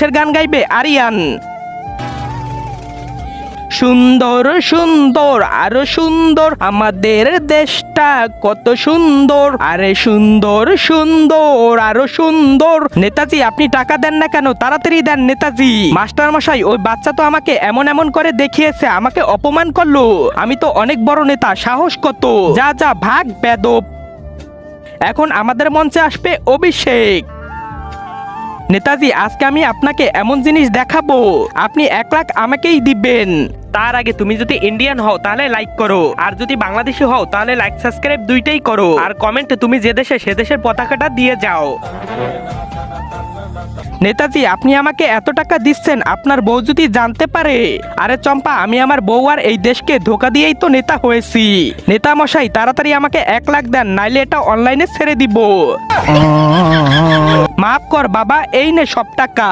গান গাইবে আরিয়ান। সুন্দর সুন্দর আরো সুন্দর আমাদের দেশটা কত সুন্দর, আরে সুন্দর সুন্দর আরো সুন্দর। নেতাজি আপনি টাকা দেন না কেন? তাড়াতাড়ি দেন নেতাজি। মাস্টার মশাই ওই বাচ্চা তো আমাকে এমন এমন করে দেখিয়েছে, আমাকে অপমান করলো। আমি তো অনেক বড় নেতা, সাহস কত? যা যা ভাগ বেদব। এখন আমাদের মঞ্চে আসবে অভিষেক। নেতাজি আজকে আমি আপনাকে এমন জিনিস দেখাবো, আপনি 1 লাখ আমাকেই দিবেন। তার আগে তুমি যদি ইন্ডিয়ান হও তাহলে লাইক করো, আর যদি বাংলাদেশি হও তাহলে লাইক সাবস্ক্রাইব দুইটাই করো, আর কমেন্টে তুমি যে দেশে সে দেশের পতাকাটা দিয়ে যাও। নেতাজি আপনি আমাকে এত টাকা দিচ্ছেন, আপনার বউ যদি জানতে পারে? আরে চম্পা, আমি আমার বউ আর এই দেশকে ধোকা দিয়েই তো নেতা হয়েছি। নেতা মশাই তাড়াতাড়ি আমাকে 1 লাখ দেন, নাইলে এটা অনলাইনে ছেড়ে দিব। মাফ কর বাবা, এই নে সব টাকা।